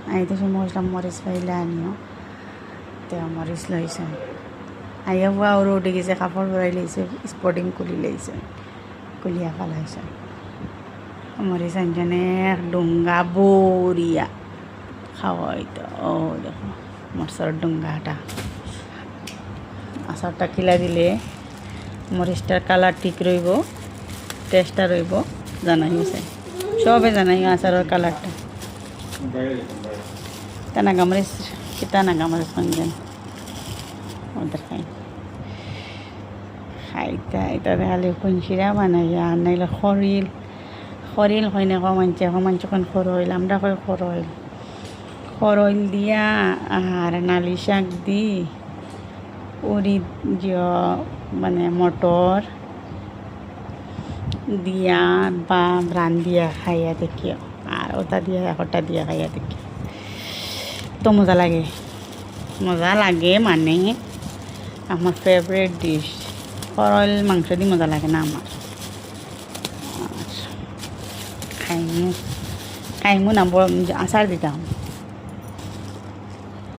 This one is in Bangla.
আইতে সময় মশলা মরিচ পাইলে আনিও তে মরিচ লইছে আইয়া বুয়া ওর উঠে গেছে কাপড় ভরাই লইছে স্পটিং খুলি লইছে কুলিয়া ফেলাইছে মরিচ আনজনে ডুঙ্গা বরিয়া খাওয়াইতো ও দেখো মরসর ডুঙ্গাটা আচারটা খিলা দিলে মরিচটার কালার ঠিক রইব টেস্টটা রইব জানাই আছে সবে জানাই আচারের কালারটা টানা গামরিচ টানা গামরিচ সঞ্জন ওদের খাই খাইতা এটা দেখালে খুনসিরা বানাইয়া আর নাইলে খরিল খরিল হয় না কমাঞ্চখন খরইল আমরা কই খরইল দিয়া আর নালি শাক দি উড়িদ মানে মটর দিয়া বা ব্রান দিয়া খাইয়া দেখিও আর ওটা দিয়া একটা দিয়া খাইয়া দেখিও তো মজা লাগে মানে আমার ফেভারিট ডিশ খরইল মাংস দিয়ে মজা লাগে না আমার খাইমু না আচার দিতাম